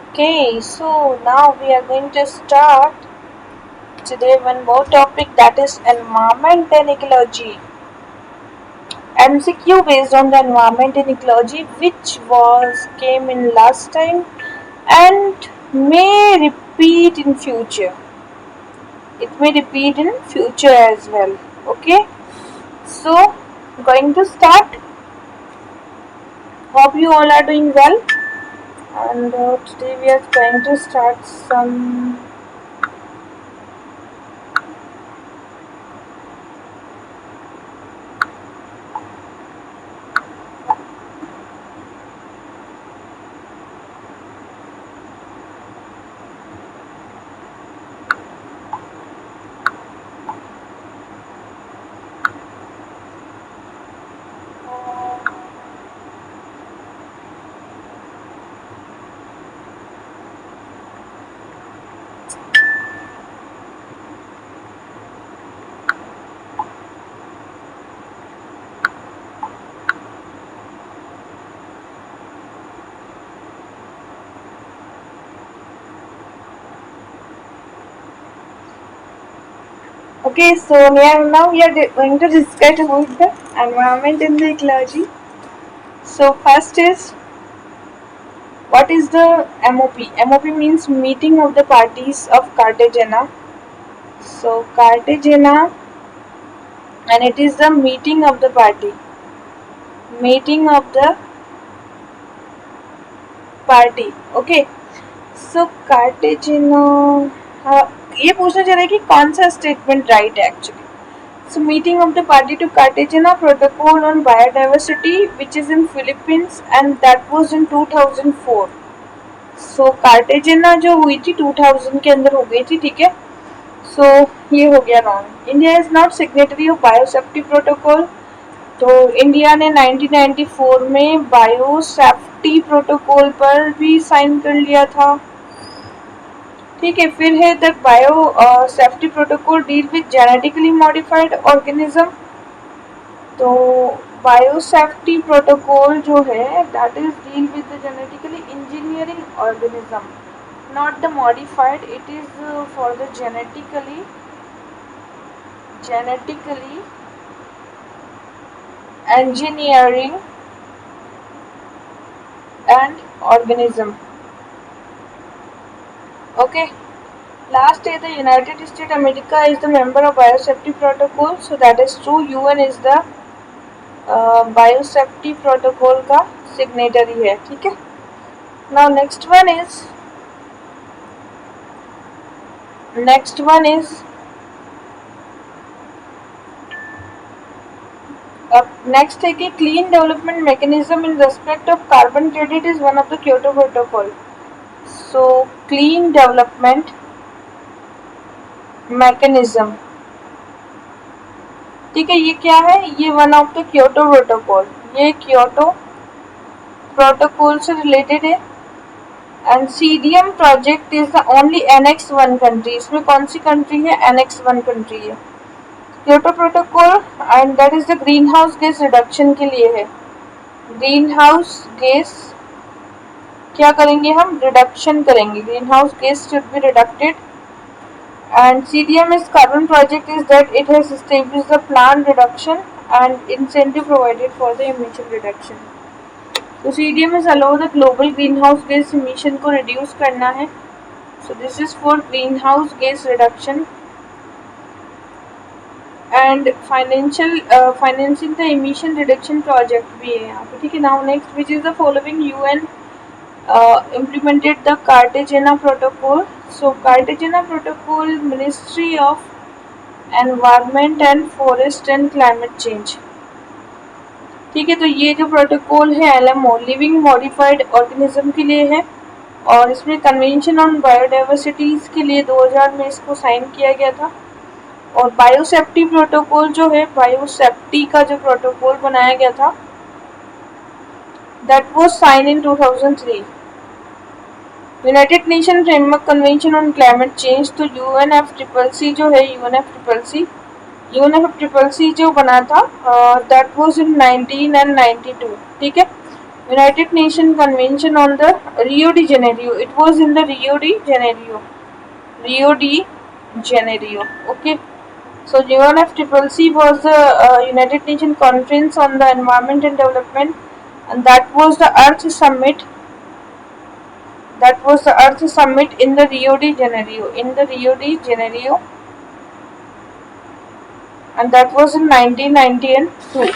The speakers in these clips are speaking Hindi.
Okay, so now we are going to start today one more topic, that is environment and ecology. MCQ based on the environment and ecology, which was came in last time and may repeat in future. It may repeat in future as well. Okay, so going to start. Hope you all are doing well. And today we are going to start some. Okay, so now we are going to discuss about the environment in the ecology. So first is, what is the MOP? MOP means meeting of the parties of Cartagena. So Cartagena, and it is the meeting of the party. Meeting of the party. Okay. So Cartagena. हाँ, ये पूछना चाह रहा है कि कौन सा स्टेटमेंट राइट है actually. So meeting of the party to Cartagena Protocol on Biodiversity, which is in Philippines, and that was in 2004. So Cartagena जो हुई थी 2000 के अंदर हो गई थी, ठीक है. So ये हो गया wrong. India is not signatory of biosafety protocol. तो इंडिया ने 1994 में बायोसेफ्टी प्रोटोकॉल पर भी साइन कर लिया था. ठीक है. फिर है the bio safety protocol deal with genetically modified organism. तो बायोसेफ्टी प्रोटोकॉल जो है that is deal with the genetically engineering organism, not the modified. It is for the genetically engineering and organism. Okay. Last is the United States America is the member of biosafety protocol, so that is true. UN is the biosafety protocol का सिग्नेटरी है. ठीक है. Now next one is next है कि clean development mechanism in respect of carbon credit is one of the Kyoto protocol. So clean development mechanism, ठीक है, ये क्या है, ये one of the Kyoto protocol. ये क्योटो प्रोटोकॉल से रिलेटेड है. And CDM project is the only annex one country. इसमें कौन सी कंट्री है, एनेक्स वन कंट्री है. Kyoto protocol and that is the green house gas reduction के लिए है. ग्रीन हाउस गैस क्या करेंगे हम, रिडक्शन करेंगे. Green house gas should be reducted. And CDM is carbon project is that it has established the plan reduction and incentive provided for the emission reduction. So CDM is allow the global greenhouse gas emission को reduce करना है. So this is for greenhouse gas reduction and financing the emission reduction project भी है यहाँ पे. ठीक है. Now next, which is the following UN implemented the Cartagena Protocol. So Cartagena Protocol, Ministry of environment and forest and climate change. ठीक है. तो ये जो प्रोटोकॉल है एलएमओ, लिविंग मॉडिफाइड ऑर्गेनिज्म के लिए है. और इसमें कन्वेंशन ऑन बायोडाइवर्सिटीज के लिए 2000 में इसको साइन किया गया था. और बायोसेफ्टी प्रोटोकॉल जो है, बायोसेफ्टी का जो प्रोटोकॉल बनाया गया था that was sign in 2003. United Nation framework convention on climate change. तो यूएनएफसीसीसी जो है, यूएनएफसीसीसी जो बना था दैट वाज इन 1992. ठीक है. United Nations Convention on the Rio de Janeiro. It was in the Rio de Janeiro. Rio de Janeiro. Okay. So UNFCCC was the United Nations Conference on the Environment and Development, and that was the Earth Summit. That was the Earth Summit in the Rio de Janeiro. In the Rio de Janeiro, and that was in 1992.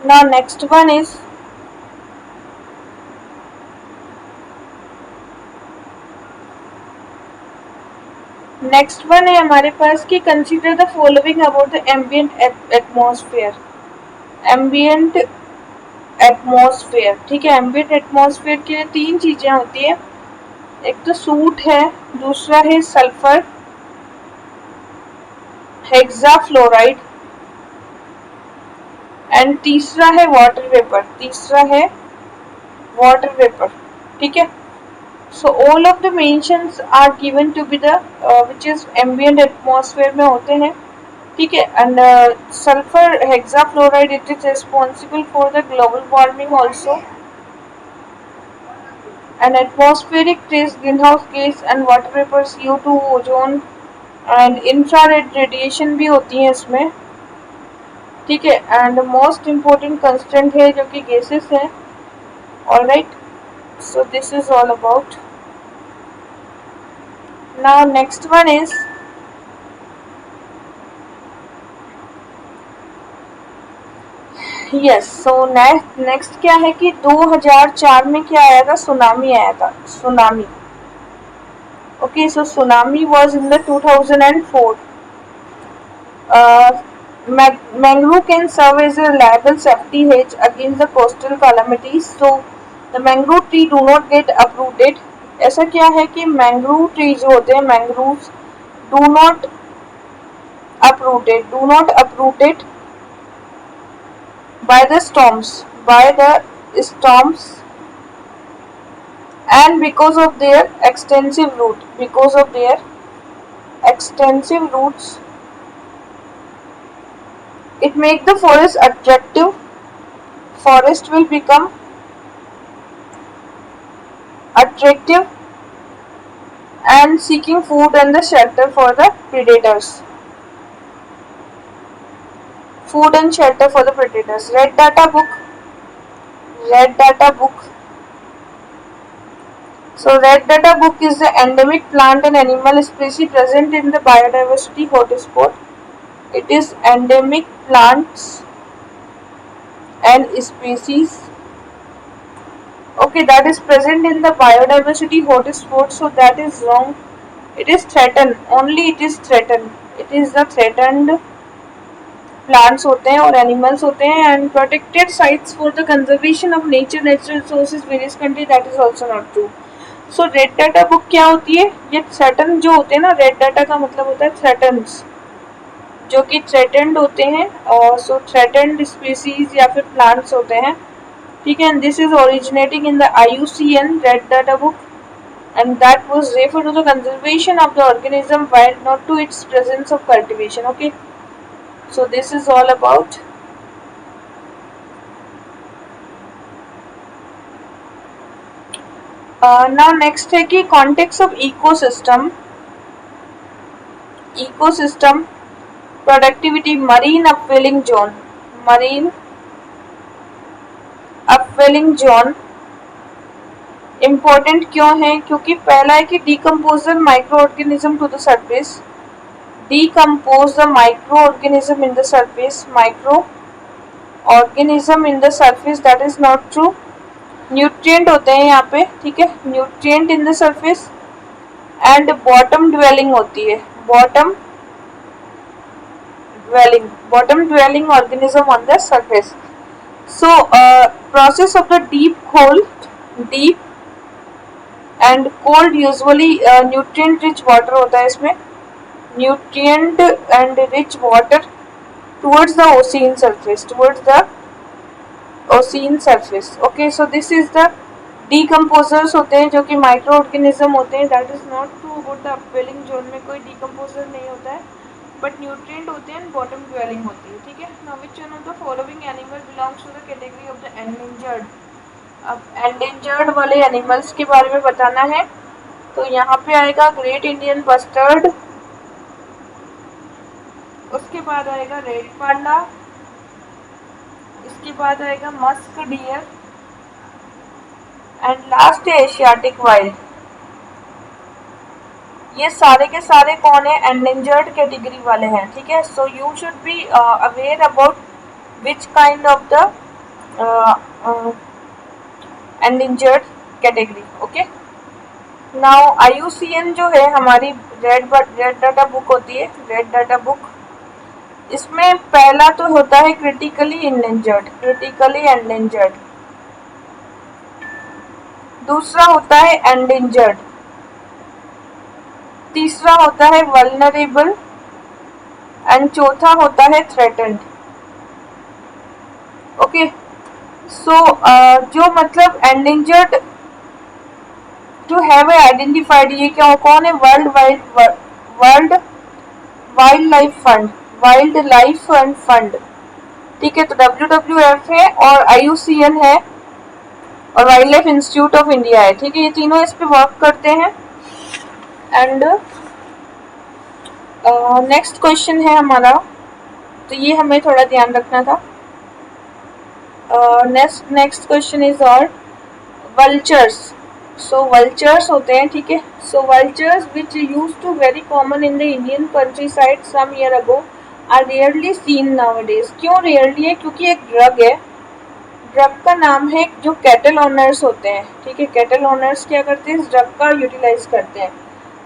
Now next one है हमारे पास कि consider the following about the ambient atmosphere. Ambient atmosphere, ठीक है. एम्बियंट एटमॉस्फेयर के लिए तीन चीजें होती है. एक तो सूट है, दूसरा है सल्फर हेक्साफ्लोराइड, एंड तीसरा है वाटर वेपर. ठीक है. So all of the mentions are given to be the which is ambient atmosphere में होते हैं, ठीक है. And sulfur hexafluoride, it is responsible for the global warming also. And atmospheric trace greenhouse gas and water vapor, CO2, ozone and infrared radiation भी होती है इसमें, ठीक है. And most important constant है जो कि gases है. Alright, so this is all about. Now next one is yes. So next क्या है कि 2004 में क्या आया था, सुनामी आया था. Tsunami. Okay, so tsunami was in the 2004. Mangrove can serve as a reliable safety hedge against the coastal calamities. So the mangrove tree do not get uprooted. ऐसा क्या है कि मैंग्रोव ट्री जो होते हैं, mangroves do not uprooted by the storms, and because of their extensive roots, it make the forest attractive. Forest will become attractive and seeking food and the shelter for the predators. Red data book. So red data book is the endemic plant and animal species present in the biodiversity hotspot. It is endemic plants and species, okay, that is present in the biodiversity hotspot. So that is wrong. It is threatened. It is the threatened plants होते हैं और एनिमल्स होते हैं. And protected sites for the conservation of natural resources various country, that is also not true. So red data book क्या होती है, ये थ्रेटन जो होते हैं ना, रेड डाटा का मतलब होता है थ्रेटन्स, जो कि थ्रेटेंड होते हैं. सो थ्रेटेंड स्पीसीज या फिर प्लांट्स होते हैं, ठीक है. And this is originating in the IUCN red data book, and that was referred to the conservation of the organism while not to its presence of cultivation. Okay, so this is all about. Now next है कि context of ecosystem productivity, marine upwelling zone important क्यों है, क्योंकि पहला है कि decompose the micro organism to the surface. Decompose the micro organism in the surface, that is not true. Nutrient होते हैं यहाँ पे, ठीक है, nutrient in the surface. And bottom dwelling होती है, bottom dwelling organism on the surface. So process of the deep and cold usually nutrient rich water होता है इसमें, nutrient and rich water towards the ocean surface. Okay, so this is the decomposers होते हैं जो कि माइक्रो ऑर्गेनिज्म होते हैं. That is not true about the upwelling zone में कोई डिकम्पोजर नहीं होता है. बट न्यूट्रिएंट होते हैं, बॉटम ड्वेलिंग होती है, ठीक है। Now which one of the following animal belongs to the category of the endangered. अब एंडेंजर्ड वाले एनिमल्स के बारे में बताना है, तो यहाँ पे आएगा ग्रेट इंडियन बस्टर्ड, उसके बाद आएगा रेड पांडा, इसके बाद आएगा मस्क डियर, एंड लास्ट है एशियाटिक वाइल्ड। ये सारे के सारे कौन है, एंडेंजर्ड कैटेगरी वाले हैं, ठीक है। So you should be aware about which kind of the endangered category, okay. Now IUCN जो है हमारी रेड डाटा बुक होती है, रेड डाटा बुक, इसमें पहला तो होता है क्रिटिकली एंडेंजर्ड, दूसरा होता है एंडेंजर्ड, तीसरा होता है वल्नरेबल, एंड चौथा होता है थ्रेटेंड, ओके। सो जो मतलब एंडेंजर्ड टू हैव आइडेंटिफाइड, ये क्या कौन है, वर्ल्ड वाइल्ड लाइफ फंड, ठीक है। तो WWF है और IUCN है और wild life institute of India है, ठीक है। ये तीनों इस पे वर्क करते हैं। एंड नेक्स्ट क्वेश्चन है हमारा, तो ये हमें थोड़ा ध्यान रखना था। नेक्स्ट क्वेश्चन इज और वल्चर्स। सो वल्चर्स होते हैं, ठीक है। So vultures which use to very common in the Indian country side some year ago are rarely seen nowadays. क्यों रेयरली है, क्योंकि एक ड्रग है, ड्रग का नाम है, जो कैटल ओनर्स होते हैं, ठीक है। कैटल ओनर्स क्या करते हैं, इस ड्रग का यूटिलाइज करते हैं।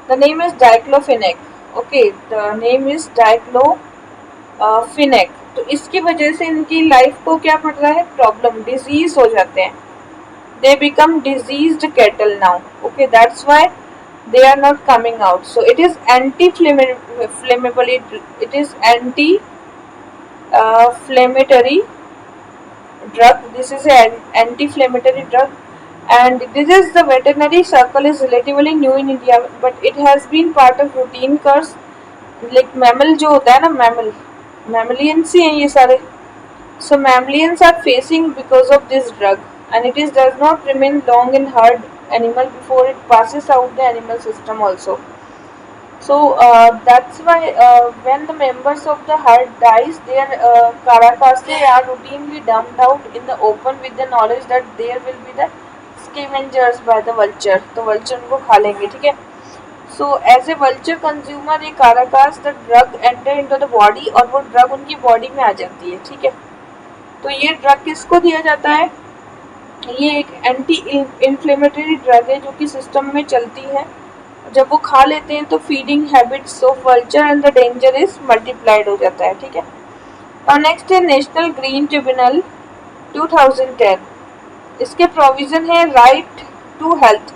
The name is diclofenac, okay, the name is diclofenac. तो इसकी वजह से इनकी लाइफ को क्या पड़ रहा है, प्रॉब्लम, डिजीज हो जाते हैं, they become diseased cattle now, okay, that's why they are not coming out. So it is anti-flammable, it is anti-inflammatory drug, this is an anti-inflammatory drug, and this is the veterinary circle is relatively new in India, but it has been part of routine course, like mammal जो होता है ना, mammalians ही हैं ये सारे। So mammalians are facing because of this drug, and it is does not remain long in herd animal before it passes out the animal system also. So that's why when the members of the herd dies, their carcasses are routinely dumped out in the open with the knowledge that there will be the scavengers by the vulture. तो vulture उनको खा लेंगे, ठीक है। So as a vulture consumer, ये carcass the drug enter into the body, और वो drug उनकी बॉडी में आ जाती है, ठीक है। तो ये ड्रग किसको दिया जाता है, ये एक एंटी इन्फ्लेमेटरी ड्रग है जो कि सिस्टम में चलती है, जब वो खा लेते हैं तो feeding habits of vulture and the danger is multiplied हो जाता है, ठीक है। और नेक्स्ट है नेशनल ग्रीन ट्रिब्यूनल 2010, इसके प्रोविजन है right to health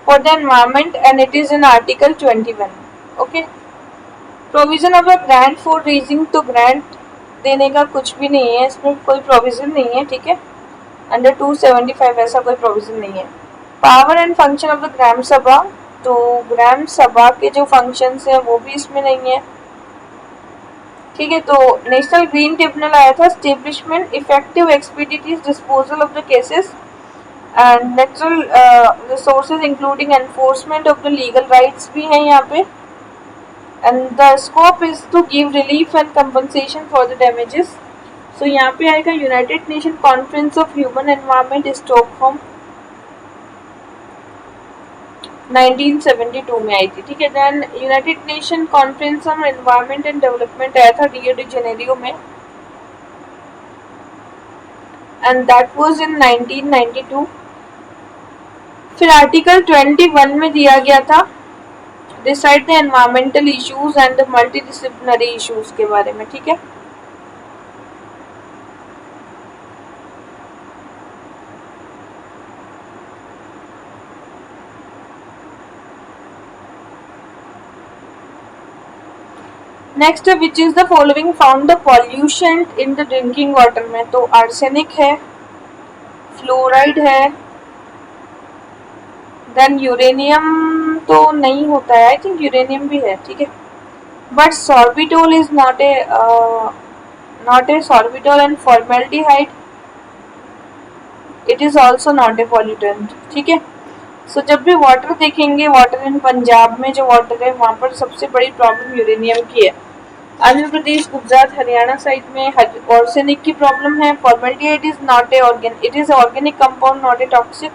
for the environment, and it is in article 21, okay. Provision of a grant for raising, तो ग्रांट देने का कुछ भी नहीं है, इसमें कोई प्रोविजन नहीं है, ठीक है। अंडर 275 ऐसा कोई प्रोविजन नहीं है। Power and function of the Gram Sabha, तो ग्राम सभा के जो फंक्शंस हैं वो भी इसमें नहीं है, ठीक है। तो नेशनल ग्रीन ट्रिब्यूनल आया था, establishment effective expeditious disposal of the cases and natural resources including enforcement of the legal rights भी हैं यहाँ पे, and the scope is to give relief and compensation for the damages. So यहाँ पे आएगा United Nation conference of human environment Stockholm 1972 में आई थी, ठीक है। Then United Nation conference on environment and development आया था रियो डी जेनेरियो में, एंड दैट वाज इन 1992। फिर आर्टिकल 21 में दिया गया था decide the environmental issues and the multidisciplinary issues के बारे में, ठीक है। Next which is the following found the pollution in the drinking water में, तो आर्सेनिक है, फ्लोराइड है, देन यूरेनियम तो नहीं होता है, आई थिंक यूरेनियम भी है, ठीक है। But sorbitol is not A sorbitol and formaldehyde it is also not a pollutant, ठीक है। सो जब भी वाटर देखेंगे, वाटर इन पंजाब में जो वाटर है वहाँ पर सबसे बड़ी प्रॉब्लम यूरेनियम की है। आंध्र प्रदेश, गुजरात, हरियाणा साइड में आर्सेनिक की प्रॉब्लम है। Formaldehyde is not a it is organic compound, not a toxic.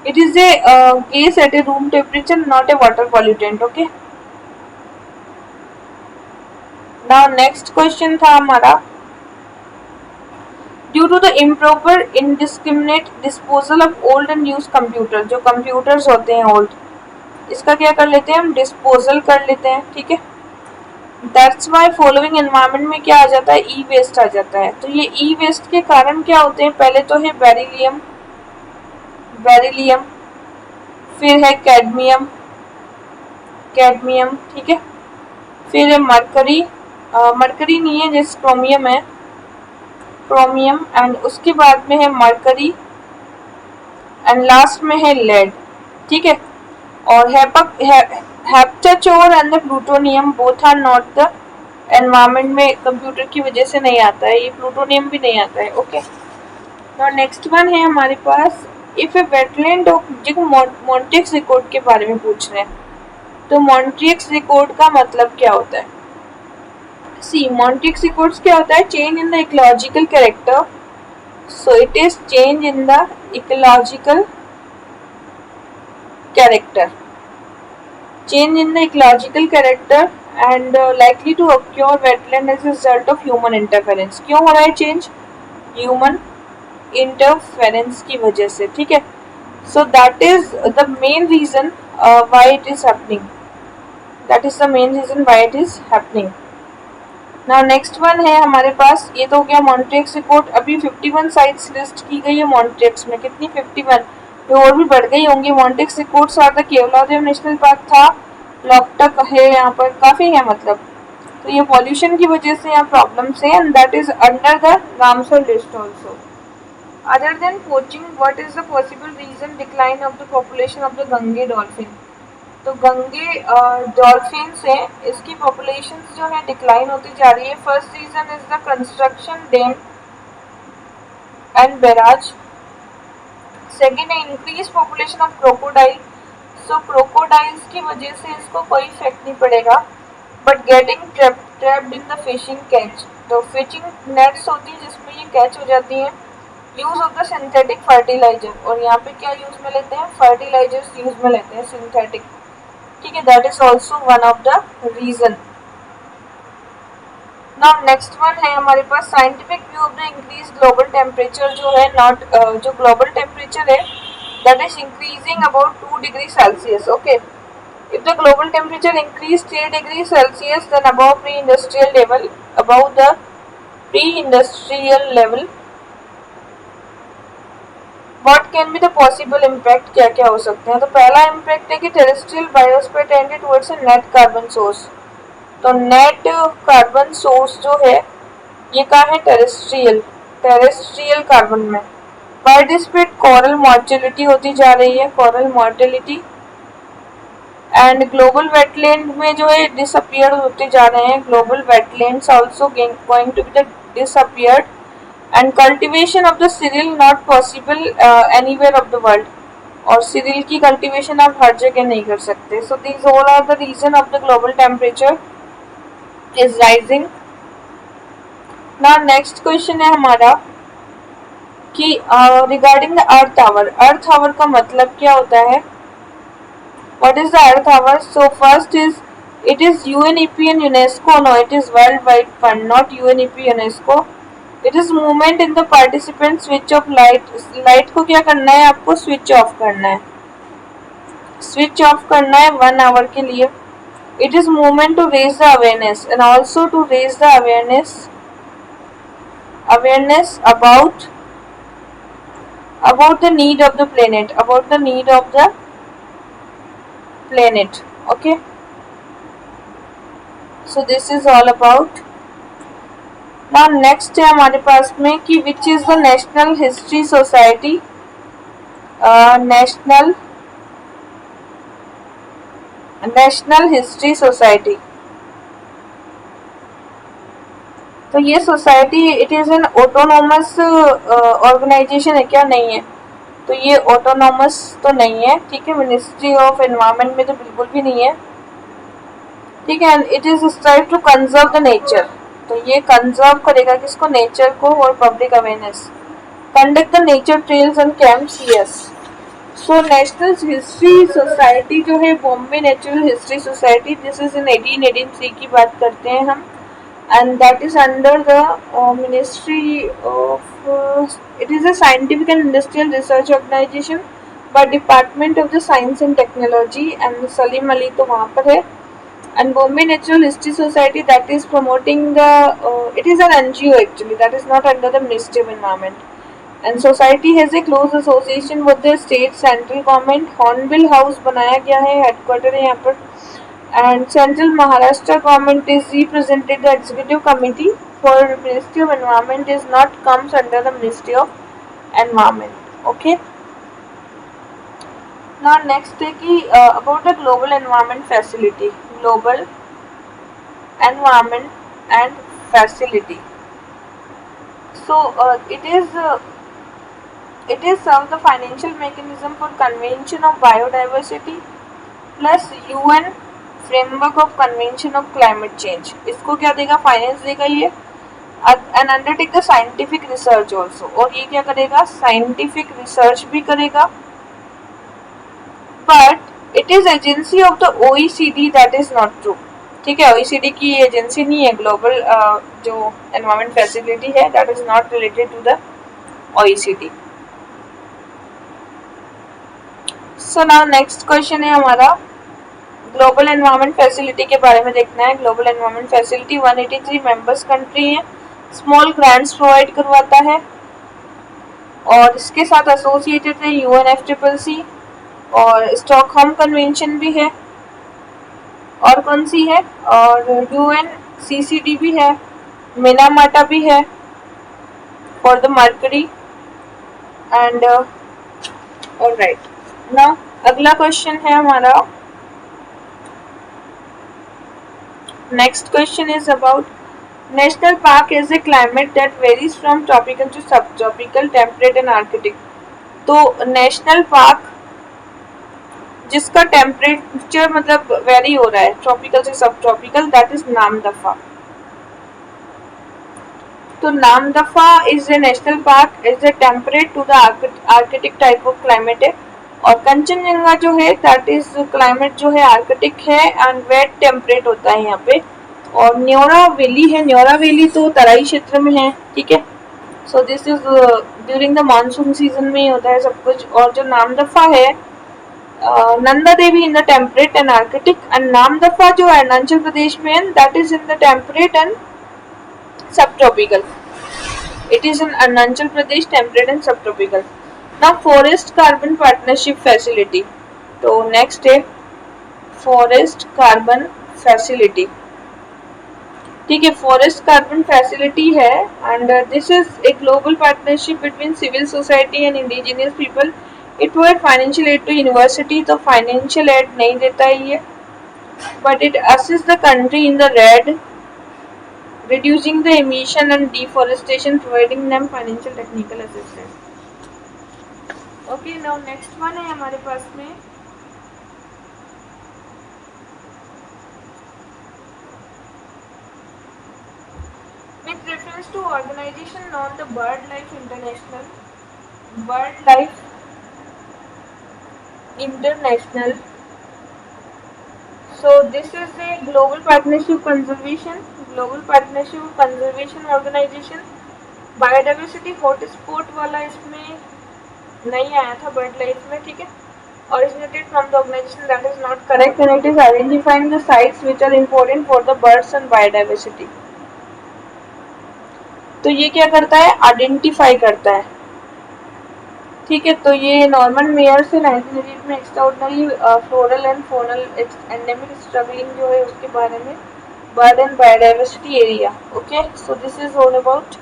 It is a gas at a room temperature, not a water pollutant, okay. Now next question था हमारा, due to the improper indiscriminate disposal of old and use computer, जो कंप्यूटर्स होते हैं ओल्ड, इसका क्या कर लेते हैं हम, डिस्पोजल कर लेते हैं, ठीक है। दैट्स वाई फॉलोइंग एनवायरमेंट में क्या आ जाता है, ई वेस्ट आ जाता है। तो ये ई वेस्ट के कारण क्या होते हैं, पहले तो है बेरिलियम, बेरिलियम, फिर है कैडमियम, कैडमियम, ठीक है। फिर है मरकरी, मरकरी नहीं है, जैसे क्रोमियम है, क्रोमियम, एंड उसके बाद में है मरकरी, एंड लास्ट में है लेड, ठीक है। और heptachlor and the plutonium both are not the environment में कंप्यूटर की वजह से नहीं आता है, ये प्लूटोनियम भी नहीं आता है, ओके। और नेक्स्ट वन है हमारे पास, इफ ए वेटलैंड ऑफ, देखो मॉन्टेक्स रिकॉर्ड के बारे में पूछ रहे हैं, तो मॉन्टेक्स रिकॉर्ड का मतलब क्या होता है। सी मॉन्टेक्स रिकॉर्ड्स क्या होता है, change in the ecological character, so it is change in the ecological character, change in the ecological character and likely to occur wetland as a result of human interference। क्यों हो रहा है चेंज, ह्यूमन इंटरफेरेंस की वजह से, ठीक है। So that is the main reason why it is happening, that is the main reason why it is happening. Now next one है हमारे पास, ये तो हो गया मॉन्ट्रिक्स रिपोर्ट। अभी 51 साइट्स लिस्ट की गई है मॉन्ट्रिक्स में, कितनी, 51, तो और भी बढ़ गई होंगी। Montreux reports are the Keoladeo national park था, लॉकटक है, यहाँ पर काफी है मतलब। तो ये पॉल्यूशन की वजह से यहाँ प्रॉब्लम्स है, and that is under the Ramsar list also. Other than poaching, what is the possible reason decline of the population of the Gange dolphin. तो गंगे डॉल्फिन से इसकी पॉपुलेशन जो है डिक्लाइन होती जा रही है। First reason is the construction dam and barrage. Second है increase population of crocodile, so crocodiles की वजह से इसको कोई इफेक्ट नहीं पड़ेगा, but getting trapped in the fishing catch, तो फिशिंग नेट्स होती है जिसमें ये कैच हो जाती है। Use of the synthetic fertiliser, और यहाँ पे क्या यूज में लेते हैं, फर्टिलाइजर्स यूज में लेते हैं सिंथेटिक, ठीक है। That is also one of the reason. Now next one है हमारे पास, scientific view of the increase global temperature जो है, नॉट जो ग्लोबल टेम्परेचर है that is increasing about 2 degree Celsius, okay. If the global temperature increase 3 degree Celsius then about pre industrial level, about the pre industrial level, what can be the possible impact, क्या क्या हो सकते हैं। तो पहला इम्पैक्ट है कि terrestrial biosphere tended towards a net carbon source, तो नेट कार्बन सोर्स जो है ये कहाँ है, टेरेस्ट्रियल, टेरेस्ट्रियल कार्बन में। बायोडिस्पेट कोरल मॉर्टेलिटी होती जा रही है, coral mortality, and global wetland में जो है डिसअपियर होते जा रहे हैं, global wetlands also going to be the disappeared, and cultivation of the cereal not possible anywhere of the world, और सीरियल की कल्टीवेशन आप हर जगह नहीं कर सकते। So these all are the reason of the global temperature is rising. Now next question है हमारा कि regarding the earth hour, earth our का मतलब क्या होता है, what is the earth hour. So first is it is UNEP and UNESCO, no it is world wide fund, not UNEP UNESCO. It is movement in the participant switch off light, light को क्या करना है आपको, स्विच ऑफ करना है, स्विच ऑफ करना है 1 आवर के लिए। It is movement to raise the awareness and also to raise the awareness about the need of the planet, about the need of the planet, okay. So this is all about। now next है हमारे पास में कि which is the national history society, national national history society, तो ये society it is an autonomous organisation है क्या? नहीं है, तो ये ऑटोनोमस तो नहीं है, ठीक है। मिनिस्ट्री ऑफ एनवायरमेंट में तो बिल्कुल भी नहीं है, ठीक है। It is strive to conserve the nature, तो ये कंजर्व करेगा किसको? नेचर को, और public awareness. Conduct the nature trails and camps, yes. So national history society जो है Bombay natural history society, this is in 1883 की बात करते हैं हम, and that is under the Ministry of it is a scientific and industrial research organization by Department of the Science and Technology, and Salim Ali तो वहाँ पर है। And Bombay Natural History Society, that is promoting the it is an NGO actually, that is not under the Ministry of Environment, and society has a close association with the state central government। Hornbill House बनाया गया है, headquarter है यहाँ पर, and Central Maharashtra government is represented the executive committee for Ministry of Environment is not comes under the Ministry of Environment, okay। Now next है कि about the global environment facility, global environment and facility, so it is serve the financial mechanism for convention of biodiversity plus UN framework of convention of climate change, इसको क्या देगा? फाइनेंस देगा ये, and undertake the scientific research also, और ये क्या करेगा? साइंटिफिक रिसर्च भी करेगा, but it is agency of the OECD, that is not true, ठीक है। ओईसीडी की एजेंसी नहीं है, ग्लोबल जो एनवायरमेंट फैसिलिटी है that is not related to the OECD. So now next question है हमारा, ग्लोबल एनवायरमेंट फैसिलिटी के बारे में देखना है। Global environment facility 183 members country है, स्मॉल ग्रांट्स प्रोवाइड करवाता है, और इसके साथ एसोसिएटेड है यूएनएफसीसीसी, और स्टॉकहोम कन्वेंशन भी है, और कौन सी है? और यूएनसीसीडी भी है, मिनामाटा भी है for the mercury, and alright. Now अगला क्वेश्चन है हमारा, next question is about national park is a climate that varies from tropical to subtropical, temperate and arctic। तो नेशनल पार्क जिसका टेम्परेचर मतलब वेरी हो रहा है ट्रॉपिकल से सब ट्रॉपिकल, दैट इज नामदफा। तो Namdapha is a national park, is a temperate to the arctic type of climate है, और कंचनजंगा जो है दैट इज क्लाइमेट जो है आर्कटिक है एंड वेट टेम्परेट होता है यहाँ पे, और न्योरा वैली है, न्योरा वैली तो तराई क्षेत्र में है, ठीक है। So this is during the monsoon season में ही होता है सब कुछ। और जो नामदफा है Nanda Devi in the temperate and arctic, and Namdapha जो अरुणाचल प्रदेश में है that is in the temperate and subtropical, it is in Arunachal Pradesh, temperate and subtropical। now forest carbon partnership facility, तो next है forest carbon facility, ठीक है। फॉरेस्ट कार्बन फैसिलिटी है, and this is a global partnership between civil society and indigenous people. It provide financial aid to university, तो फाइनेंशियल एड नहीं देता है ये, but it assist the country in the red reducing the emission and deforestation, providing them financial technical assistance। okay, now next one है हमारे पास में with reference to organization known the BirdLife International, BirdLife International। so this is a global partnership conservation organization। Biodiversity hotspot वाला इसमें नहीं आया था बर्ड लाइफ में, ठीक है। originated from the organization, that is not correct, and it is identifying the sites which are important for the birds and biodiversity। तो ये क्या करता है? आइडेंटिफाई करता है, ठीक है। तो ये नॉर्मन मेयर से 1988 में extraordinary floral and funnel endemic struggling जो है उसके बारे में, bird and biodiversity area, okay. So this is all about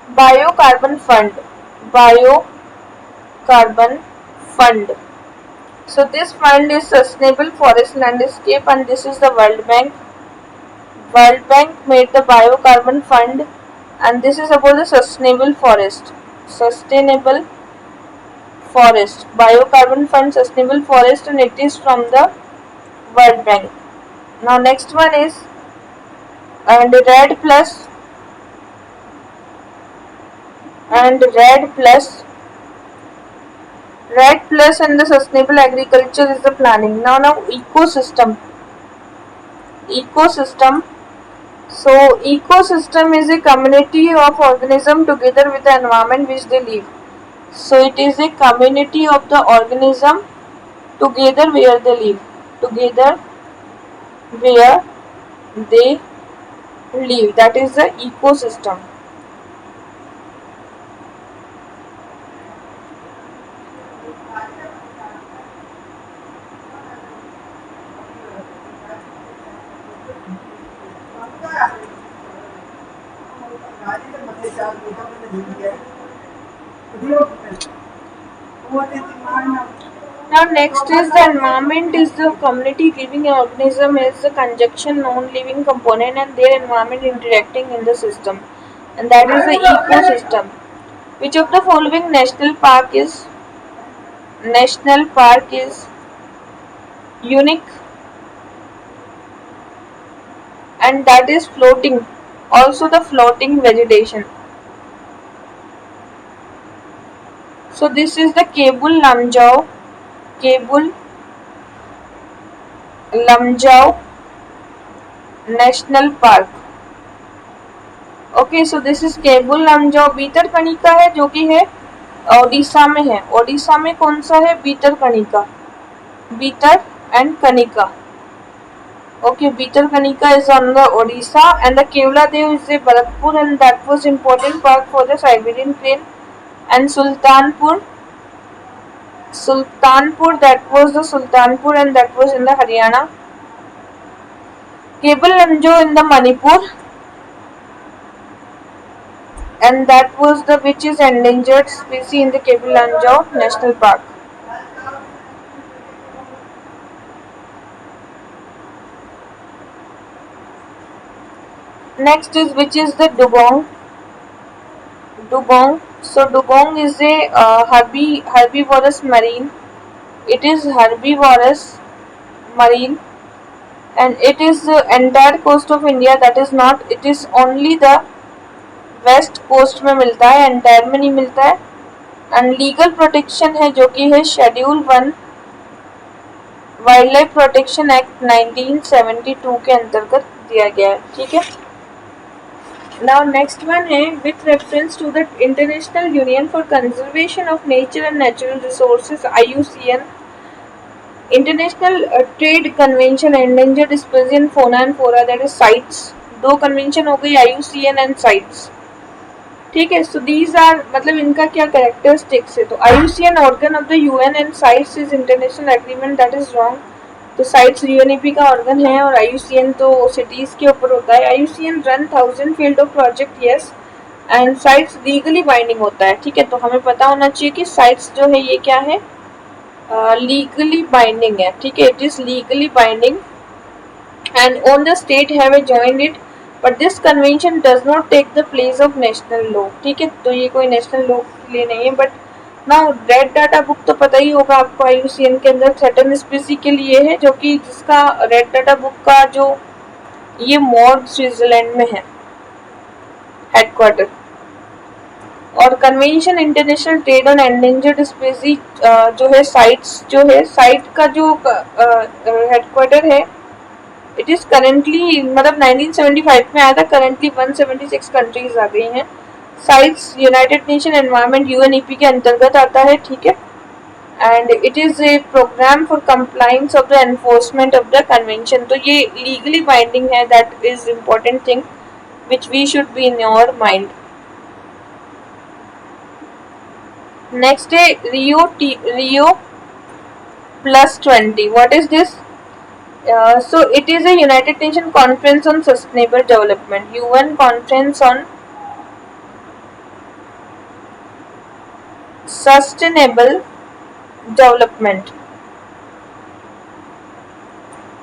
bio carbon fund. Bio Carbon Fund. So this fund is Sustainable Forest Landscape, and this is the World Bank. World Bank made the Biocarbon Fund, and this is about the sustainable forest. Sustainable forest. Biocarbon Fund, sustainable forest, and it is from the World Bank. Now next one is and Red Plus and Red Plus. Red Plus and the sustainable agriculture is the planning. Now ecosystem. Ecosystem. So ecosystem is a community of organisms together with the environment which they live. So it is a community of the organism together where they live. Together where they live. That is the ecosystem. Now next is the environment is the community living organism is the conjunction non-living component and their environment interacting in the system, and that is the ecosystem. Which of the following national park is unique, and that is floating, also the floating vegetation. So this is the Kabul Lamjao National Park. Okay so this is Keibul Lamjao Bhitarkanika है जो कि है ओडिशा में है। ओडिशा में कौन सा है? Bhitarkanika, Bhitar and Kanika. Okay, Bhitarkanika is on the Odisha, and the Kevladev is a Bharatpur, and that was important park for the Siberian crane. And Sultanpur, that was the Sultanpur, and that was in the Haryana. Kabul Lamjao in the Manipur, and that was the which is endangered species in the Kabul Lamjao National Park. Next is which is the dugong. So dugong is a herbivorous marine. It is herbivorous marine, and it is the entire coast of India. That is not. It is only the west coast में मिलता है, एंटायर में नहीं मिलता है। एंड लीगल प्रोटेक्शन है जो कि है schedule 1 wildlife protection act 1972 के अंतर्गत दिया गया है। ठीक है, नाउ नेक्स्ट वन है with reference to the international union for conservation of nature and natural resources IUCN, international trade convention endangered species in fauna and flora, that is CITES. दो कन्वेंशन हो गई IUCN एंड साइट्स। ठीक है, सो दीज आर मतलब इनका क्या कैरेक्टरिस्टिक्स है। तो IUCN organ of the UN and sites is international agreement, that is wrong. तो साइट्स UNEP का ऑर्गन है और IUCN तो सिटीज के ऊपर होता है। IUCN run 1000 field of project, yes, and sites legally binding होता है। ठीक है, तो हमें पता होना चाहिए कि साइट्स जो है ये क्या है, लीगली बाइंडिंग है। ठीक है, it is legally binding and on the state have joined it, but this convention does not take the place of national law. ठीक है, तो ये कोई नेशनल लॉ के लिए नहीं है। But now red data book तो पता ही होगा आपको, IUCN के अंदर सर्टेन स्पीसी के लिए है, जो कि जिसका रेड डाटा बुक का जो ये मॉर्ग स्विट्जरलैंड में है हेडक्वार्टर। और convention international trade on endangered स्पीसी जो है साइट्स, जो है साइट का जो हेडक्वार्टर है, इट इज करेंटली मतलब 1975 में आया था, करेंटली 176 कंट्रीज आ गई हैं। CITES united nation environment UNEP के अंतर्गत आता है। ठीक है, and it is a programme for compliance of the enforcement of the convention. तो ये लीगली बाइंडिंग है, that is important thing which we should be in your mind. Next है Rio +20, what is this? So it is a United Nations Conference on Sustainable Development, UN Conference on sustainable development.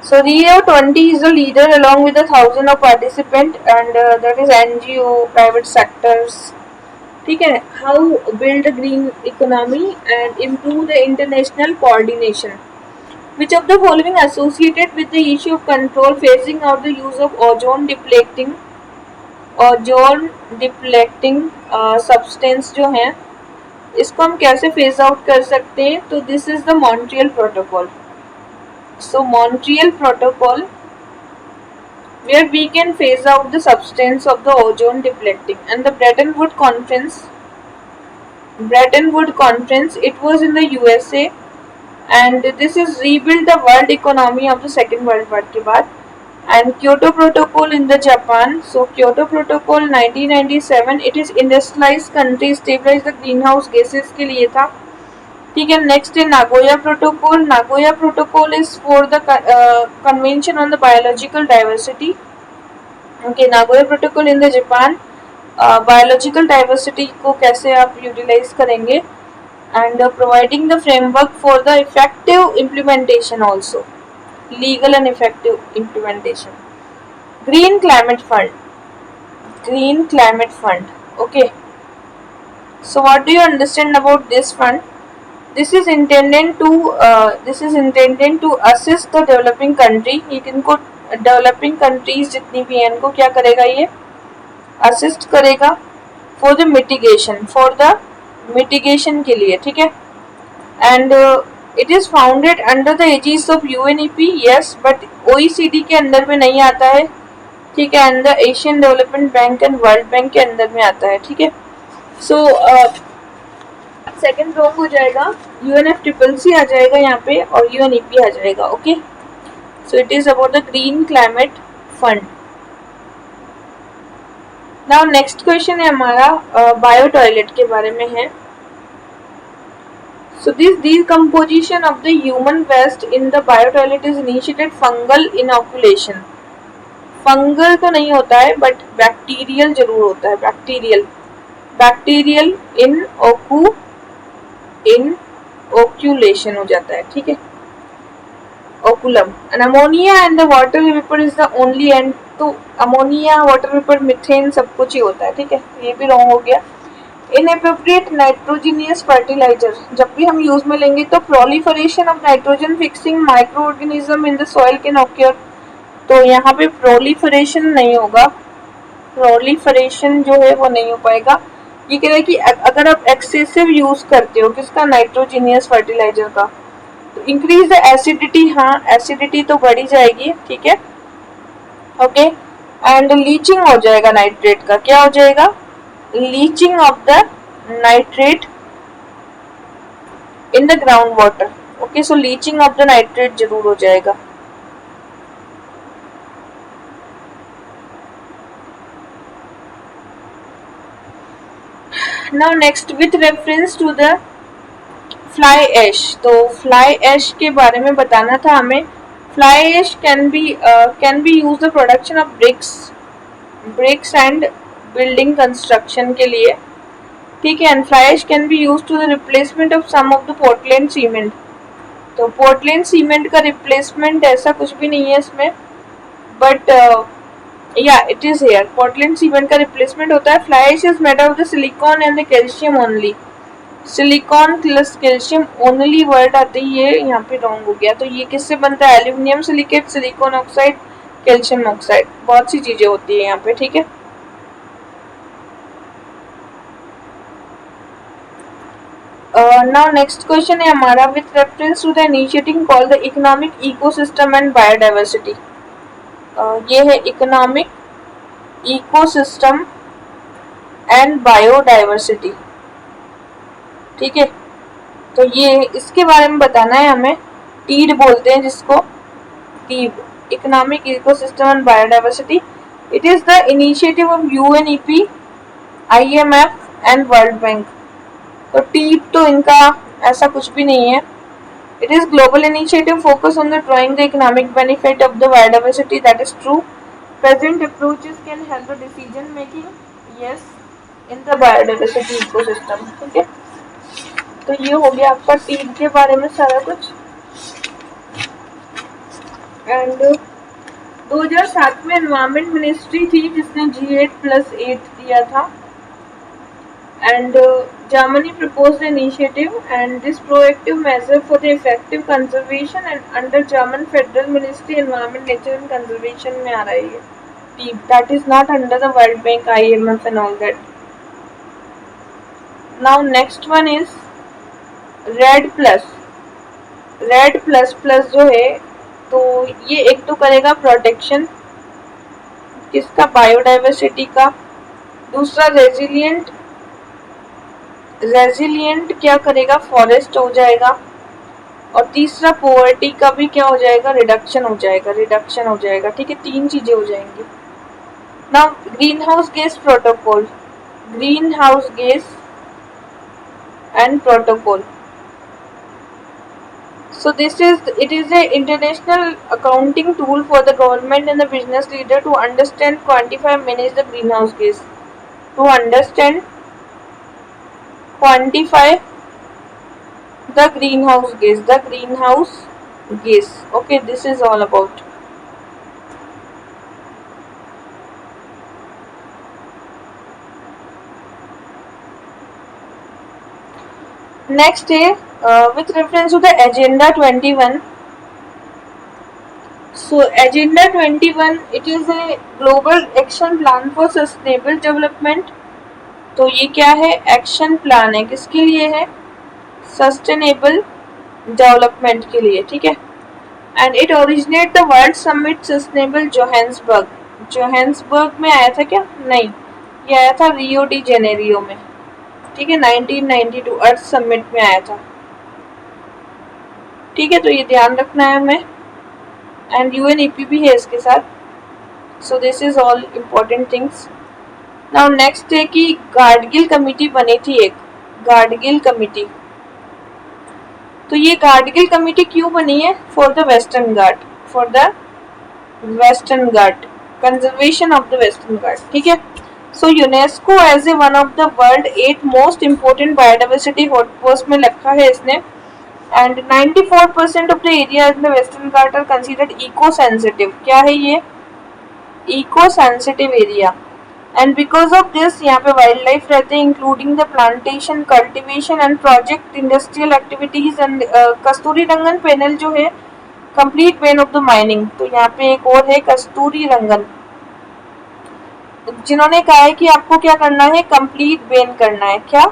So Rio 20 is the leader along with 1,000 of participants, and that is NGO, private sectors. ठीक है, how build a green economy and improve the international coordination. Which of the following associated with the issue of control phasing out the use of ozone depleting substance जो है, इसको हम कैसे फेज आउट कर सकते हैं? तो this is the Montreal protocol. So Montreal Protocol, where we can phase out the substance of the ozone depleting, and the Bretton Woods Conference, it was in the USA, and this is rebuild the world economy of the Second World War के बाद. And Kyoto Protocol in the Japan. So Kyoto Protocol 1997, it is industrialized country stabilize the greenhouse gases के लिए था. ठीक है, नेक्स्ट है Nagoya protocol. Nagoya protocol is for the convention on the biological diversity. Okay, Nagoya protocol in the Japan, biological diversity को कैसे आप यूटिलाइज करेंगे, and providing the framework for the effective implementation, also legal and effective implementation. Green climate fund. Green climate fund. Okay, so what do you understand about this fund? This is intended to assist the developing country. इनको developing countries जितनी भी हैं इनको क्या करेगा, ये assist करेगा for the mitigation के लिए. ठीक है, and it is founded under the aegis of UNEP. yes, but OECD के अंदर में नहीं आता है. ठीक है, and the Asian Development Bank and World Bank के अंदर में आता है. ठीक है, so सेकेंड रॉन्ग हो जाएगा, UNFCCC आ जाएगा यहाँ पे और UNEP आ जाएगा. Okay, so it is about the green climate fund. Now next question है हमारा बायो टॉयलेट के बारे में है. So this decomposition of the human waste in the bio toilet is initiated fungal inoculation. Fungal तो नहीं होता है बट बैक्टीरियल जरूर होता है. बैक्टीरियल inoculation हो जाता है. ठीक है, ओकुलम. And ammonia and the water vapour is the only end. तो अमोनिया, वाटर वेपर, मिथेन सब कुछ ही होता है. ठीक है, ये भी रॉन्ग हो गया. इनएप्रोप्रिएट नाइट्रोजिनियस फर्टिलाइजर जब भी हम यूज में लेंगे तो proliferation of nitrogen fixing micro organism in the soil can occur. तो यहाँ पे प्रोलिफरेशन नहीं होगा, प्रोलिफरेशन जो है वो नहीं हो पाएगा. ये कह रहा है कि अगर आप एक्सेसिव यूज करते हो किसका, नाइट्रोजिनियस फर्टिलाइजर का, तो इंक्रीज द एसिडिटी. हाँ, एसिडिटी तो बढ़ी जाएगी. ठीक है, ओके, एंड लीचिंग हो जाएगा नाइट्रेट का. क्या हो जाएगा, leaching of the nitrate in the ground water. Okay, so leaching of the nitrate जरूर हो जाएगा. Now next with reference to the fly ash. तो fly ash के बारे में बताना था हमें. Fly ash can be used the production of bricks and building construction के लिए. ठीक है, and fly ash can be used to the replacement of some of the Portland cement. तो Portland cement का replacement ऐसा कुछ भी नहीं है इसमें, but yeah, it is here. Portland cement का replacement होता है. Fly ash is made of the silicon and the calcium only. Silicon plus calcium only word आते ही ये यहाँ पे रॉन्ग हो गया. तो ये किससे बनता है, aluminium silicate, silicon oxide, calcium oxide, बहुत सी चीजें होती है यहाँ पे. ठीक है, नाउ नेक्स्ट क्वेश्चन है हमारा with reference to the initiative called the economic ecosystem and biodiversity. ये है इकोनॉमिक इकोसिस्टम एंड बायोडाइवर्सिटी. ठीक है, तो ये इसके बारे में बताना है हमें. टीड बोलते हैं जिसको, TEEB, economic ecosystem and biodiversity. It is the initiative of UNEP, IMF एंड वर्ल्ड बैंक. तो टीड तो इनका ऐसा कुछ भी नहीं है. It is global initiative focused on the drawing the economic benefit of the biodiversity. That is true. Present approaches can help the decision making. Yes, in the biodiversity ecosystem. Okay. तो ये हो गया आपका टीम के बारे में सारा कुछ। एंड 2007 में एनवायरमेंट मिनिस्ट्री थी जिसने G8+8 दिया था। And Germany proposed an initiative and this proactive measure for the effective conservation and under German Federal Ministry Environment, Nature and Conservation में आ रहा है ये team, that is not under the World Bank, IMF and all that. Now next one is red plus जो है तो ये एक तो करेगा प्रोटेक्शन किसका, बायोडाइवर्सिटी का। दूसरा रेजिलिएंट क्या करेगा, फॉरेस्ट हो जाएगा। और तीसरा पॉवर्टी का भी क्या हो जाएगा, रिडक्शन हो जाएगा। ठीक है, 3 चीजें हो जाएंगी। Now green house gas protocol, green house gas and protocol. So it is a international accounting tool for the government and the business leader to understand, quantify, manage the greenhouse gas. To understand, quantify the greenhouse gas. Okay, this is all about. Next day, with reference to the Agenda 21. So Agenda 21, it is a global action plan for sustainable development. तो ये क्या है, एक्शन प्लान है, किसके लिए है, सस्टेनेबल डेवलपमेंट के लिए। ठीक है, and it originate the world summit sustainable Johannesburg में आया था क्या, नहीं, ये आया था रियो डी जेनेरियो में। ठीक है, 1992 अर्थ समिट में आया था। ठीक है, तो ये ध्यान रखना है हमें। एंड UNEP भी है इसके साथ। सो this is all important things. Now next है कि गार्डगिल कमेटी बनी थी एक, गार्डगिल कमेटी। तो ये गार्डगिल कमेटी क्यों बनी है, for the western Ghat, conservation of the western Ghat. ठीक है, so UNESCO as a one of the world 8 most important biodiversity hotspots में रखा है इसने। And 94% of the area in the western Ghat are considered eco sensitive. क्या है ये, eco sensitive area. And because of this यहाँ पे वाइल्ड लाइफ रहते हैं, including the plantation, cultivation and project industrial activities. And Kasturi Rangan panel जो है complete ban of the mining. तो यहाँ पे एक और है कस्तूरी रंगन, जिन्होंने कहा है कि आपको क्या करना है, कंप्लीट बैन करना है, क्या,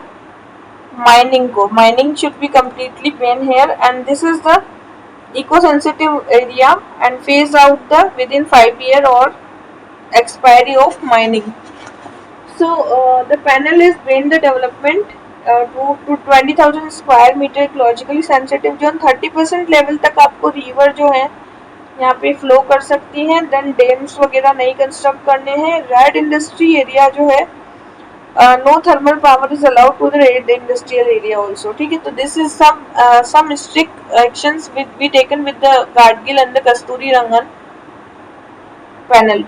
माइनिंग को, mining should be completely ban here. And this is the eco sensitive area and phase out the within 5 year और expiry of mining. So the panel is banned the development to 20,000 square meter ecologically sensitive zone 30% level तक आपको रिवर जो है यहाँ पे फ्लो कर सकती हैं। देन डैम्स वगैरह नहीं कंस्ट्रक्ट करने हैं। रेड इंडस्ट्री एरिया जो है, no thermal power is allowed to the red industrial area also. ठीक है, तो this is some strict actions will be taken with the Gadgil and the Kasturirangan panel.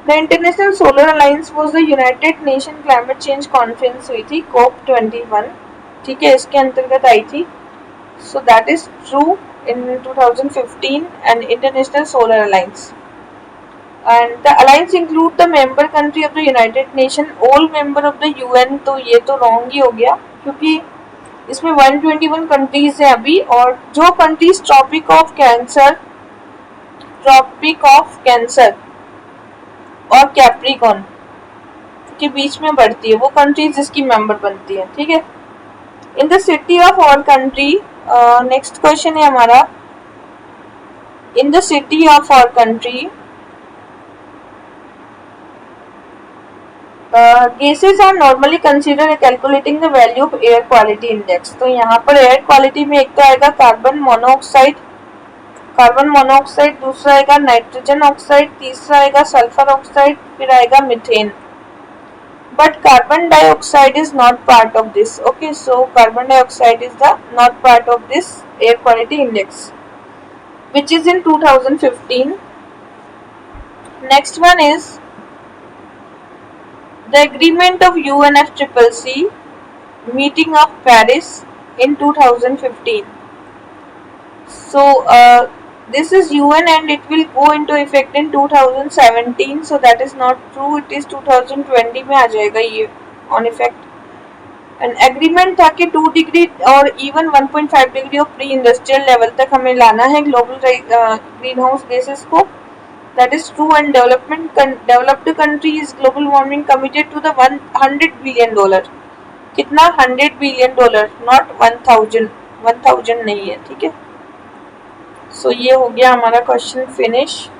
The International Solar Alliance was the United Nations Climate Change Conference हुई थी, COP21। ठीक है, इसके अंतर्गत आई थी। So that is true in 2015 and International Solar Alliance. And the alliance include the member country of the United Nations, all member of the UN। तो ये तो wrong ही हो गया क्योंकि इसमें 121 कंट्रीज है अभी, और जो कंट्रीज ट्रॉपिक ऑफ कैंसर और कैप्रिकॉन के बीच में बढ़ती है, वो कंट्रीज जिसकी मेंबर बनती है। ठीक है, in the city of our country, next question है हमारा, in the city of our country cases are normally consider calculating the value of air quality index. तो यहाँ पर एयर क्वालिटी में एक तो आएगा कार्बन मोनोऑक्साइड, दूसरा आएगा नाइट्रोजन ऑक्साइड, तीसरा आएगा सल्फर ऑक्साइड, फिर आएगा methane. But carbon dioxide is not part of this. Okay, so carbon dioxide is the not part of this air quality index which is in 2015. Next one is the agreement of UNFCCC meeting of Paris in 2015. So this is UN and it will go into effect in 2017. So that is not true. It is 2020 में आ जाएगा ये on effect. An agreement था कि 2 डिग्री और even 1.5 degree of pre industrial level तक हमें लाना है ग्लोबल ग्रीन हाउस गैसेस को. That is true, and developed countries global warming committed to the $100 billion. कितना? $100 billion, not 1000. 1000 नहीं है, ठीक है. सो ये हो गया हमारा question finish.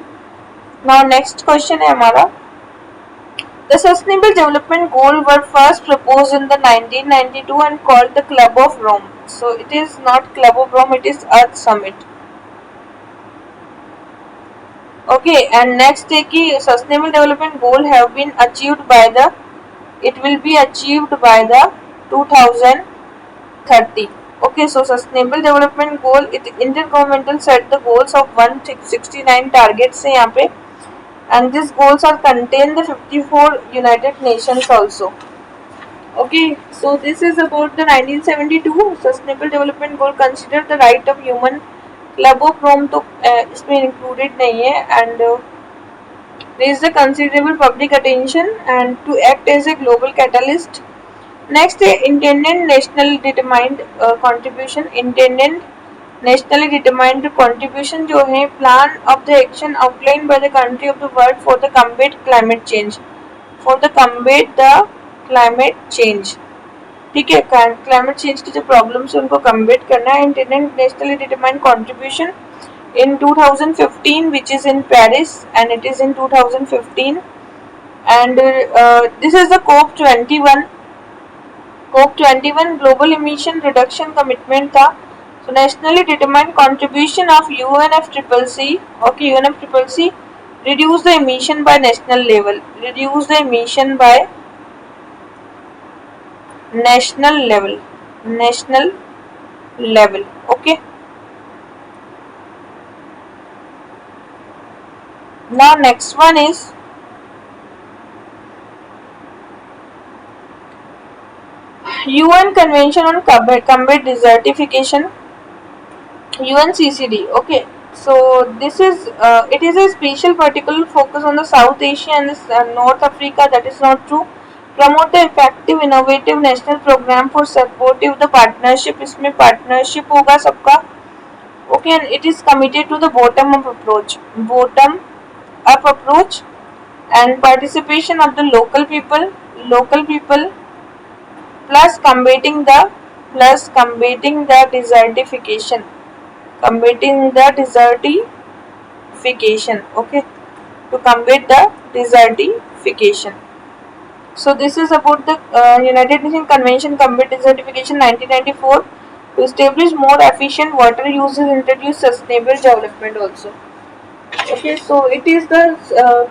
Now next question है हमारा. The Sustainable Development Goals were first proposed in the 1992 and called the Club of Rome. So it is not Club of Rome, it is Earth Summit. Okay, and next है कि Sustainable Development Goal have been achieved by the, it will be achieved by the 2030. Okay, so Sustainable Development Goal, it intergovernmental set the goals of 169 targets है यहाँ पे, and these goals are contained the 54 United Nations also. Okay, so this is about the 1972 Sustainable Development Goal. Consider the right of human. Club of Rome तो इसमें included नहीं है, and raise the considerable public attention and to act as a global catalyst. Next है intended national determined contribution. Intended nationally determined contribution जो है plan of the action outlined by the country of the world for the combat climate change. For the combat the climate change. ठीक है, क्लाइमेट चेंज की जो प्रॉब्लम्स है उनको कम्बेट करना है. Internet nationally determined contribution in 2015 which is in Paris, and it is in 2015, and this is the COP21 global emission reduction commitment था. So nationally determined contribution of UNFCCC. Okay, UNFCCC reduce the emission by national level. Reduce the emission by national level. National level. Okay. Now next one is UN Convention on Combat Desertification, UNCCD. Okay, so this is it is a special particular focus on the South Asia and the North Africa. That is not true. Promote the effective innovative national program for supportive the partnership. इसमें partnership होगा सबका. Okay, and it is committed to the bottom up approach. Bottom up approach and participation of the local people plus combating the desertification. Okay, to combat the desertification. So this is about the United Nations Convention Combat Desertification 1994 to establish more efficient water uses, introduce sustainable development also. Okay, so it is the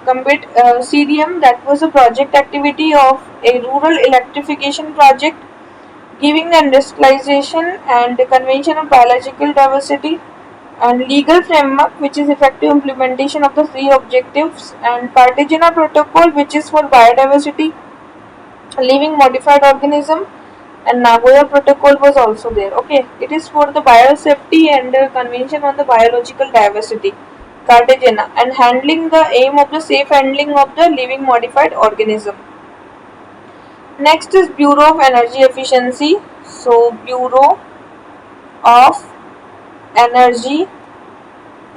combat CDM, that was a project activity of a rural electrification project, giving the industrialization and the convention of biological diversity and legal framework which is effective implementation of the three objectives, and Cartagena Protocol which is for biodiversity, living modified organism, and Nagoya Protocol was also there. Okay, it is for the biosafety and convention on the biological diversity. Cartagena, and handling the aim of the safe handling of the living modified organism. Next is Bureau of Energy Efficiency. So Bureau of Energy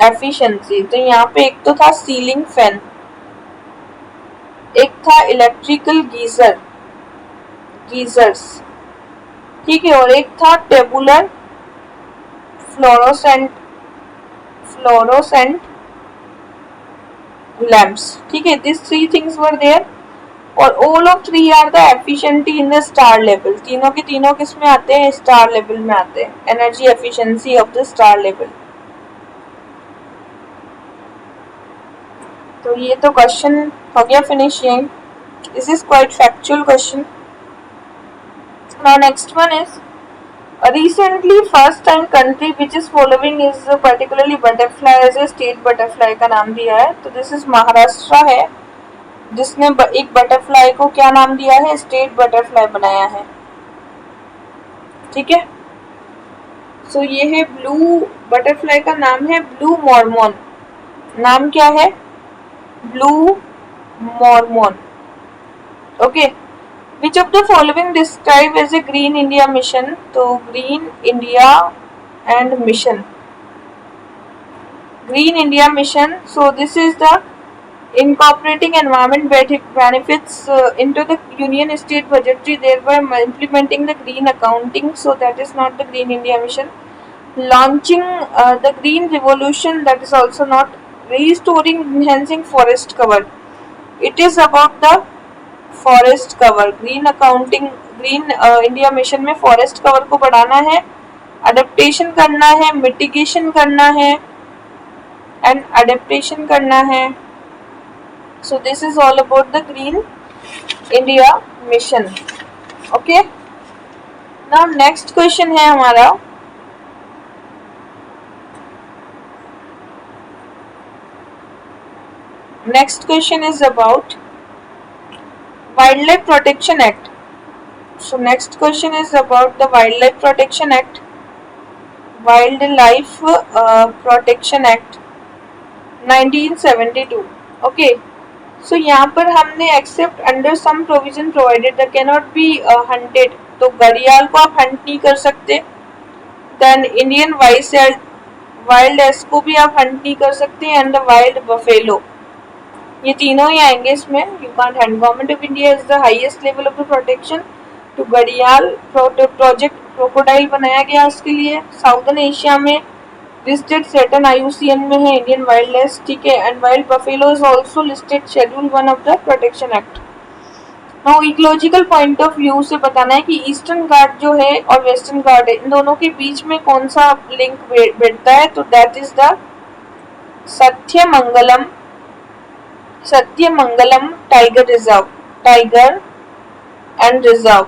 Efficiency, तो यहाँ पे एक तो था सीलिंग फैन, एक था इलेक्ट्रिकल गीजर्स, ठीक है, और एक था टेबुलर फ्लोरोसेंट lamps. ठीक है, these three things were there, और all of three are the efficiency in the star level. तीनों के तीनों किस में आते हैं? स्टार लेवल में आते हैं. Energy efficiency of the star level. तो ये तो क्वेश्चन हो गया फिनिश. यहीं this is quite factual question. Now next one is recently first time country which is following is particularly butterfly as a state butterfly का नाम दिया है. तो दिस इज महाराष्ट्र है जिसने एक बटरफ्लाई को क्या नाम दिया है? स्टेट बटरफ्लाई बनाया है. ठीक है, सो ये है ब्लू बटरफ्लाई का नाम है ब्लू मॉर्मोन। नाम क्या है? Blue mormon. Okay. Which of the following describe as a green India mission? तो green India and mission, Green India Mission. So this is the incorporating environment benefits into the union state budgetary, thereby implementing the green accounting. So that is not the Green India Mission. Launching the green revolution, that is also not. Restoring, enhancing forest cover, it is about the forest cover. Green accounting, Green India Mission में forest cover को बढ़ाना है, adaptation करना है, mitigation करना है and adaptation करना है. So this is all about the Green India Mission. Okay. Now next question है हमारा, next question is about Wildlife Protection Act. So next question is about the Wildlife Protection Act. Wildlife Protection Act 1972. Okay. So यहाँ पर हमने except under some provision provided the can not be hunted, तो घड़ियाल को आप हंट नहीं कर सकते. देन इंडियन वाइल्ड एस को भी आप हंट नहीं कर सकते, एंड द वाइल्ड बफेलो, ये तीनों ही आएंगे इसमें. You can't hunt. Government of India is the highest level of the protection to घड़ियाल. प्रोजेक्ट क्रोकोडाइल बनाया गया इसके लिए. साउदर्न एशिया में लिस्टेड सेटन IUCN में है इंडियन वाइल्ड लाइफ. ठीक है. And wild buffalo is also listed schedule 1 of the protection act. Now ecological point of view से बताना है कि ईस्टर्न घाट जो है और वेस्टर्न घाट है, इन दोनों के बीच में कौन सा लिंक बैठता है? तो that is the Sathyamangalam tiger reserve, tiger and reserve.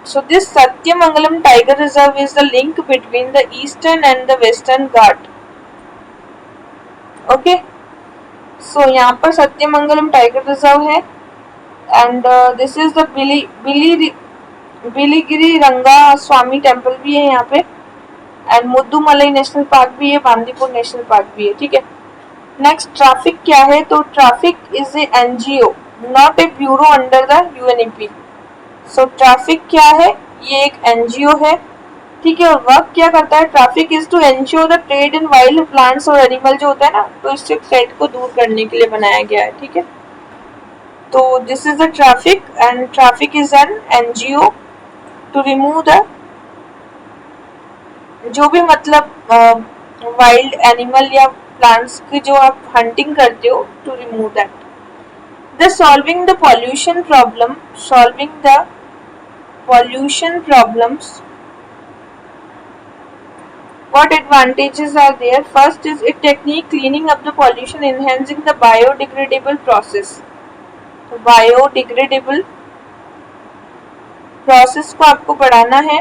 So this Satyamangalam Tiger Reserve is the link between the eastern and the western Ghat. Okay. So यहाँ पर सत्यमंगलम टाइगर रिजर्व है, and this is the Biligiri रंगा स्वामी टेम्पल भी है यहाँ पे, एंड मुद्दुमलाई नेशनल पार्क भी है, बांदीपुर नेशनल पार्क भी है. ठीक है. नेक्स्ट ट्रैफिक क्या है? तो traffic is a NGO, not a bureau under the UNEP. So traffic क्या है? ये एक NGO है. ठीक है. और वर्क क्या करता है? TRAFFIC is to ensure the trade in wild plants और एनिमल जो होता है ना, तो इससे थ्रेट को दूर करने के लिए बनाया गया है. ठीक है. तो this is the TRAFFIC, and TRAFFIC is an NGO to remove the, जो भी मतलब वाइल्ड एनिमल या प्लांट्स की जो आप हंटिंग करते हो, to remove that. The solving the pollution problem, solving the pollution problems, what advantages are there? First is it technique cleaning up the pollution, enhancing the biodegradable process. तो biodegradable process को आपको बढ़ाना है.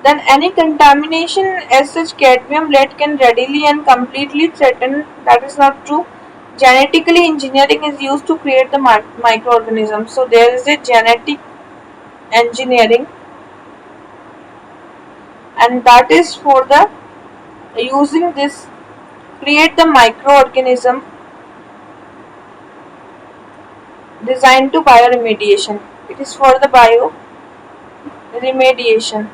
Then any contamination as such cadmium lead can readily and completely threaten, that is not true. Genetically engineering is used to create the microorganisms. So there is a genetic engineering, and that is for the using this create the microorganism designed to bioremediation. It is for the bioremediation.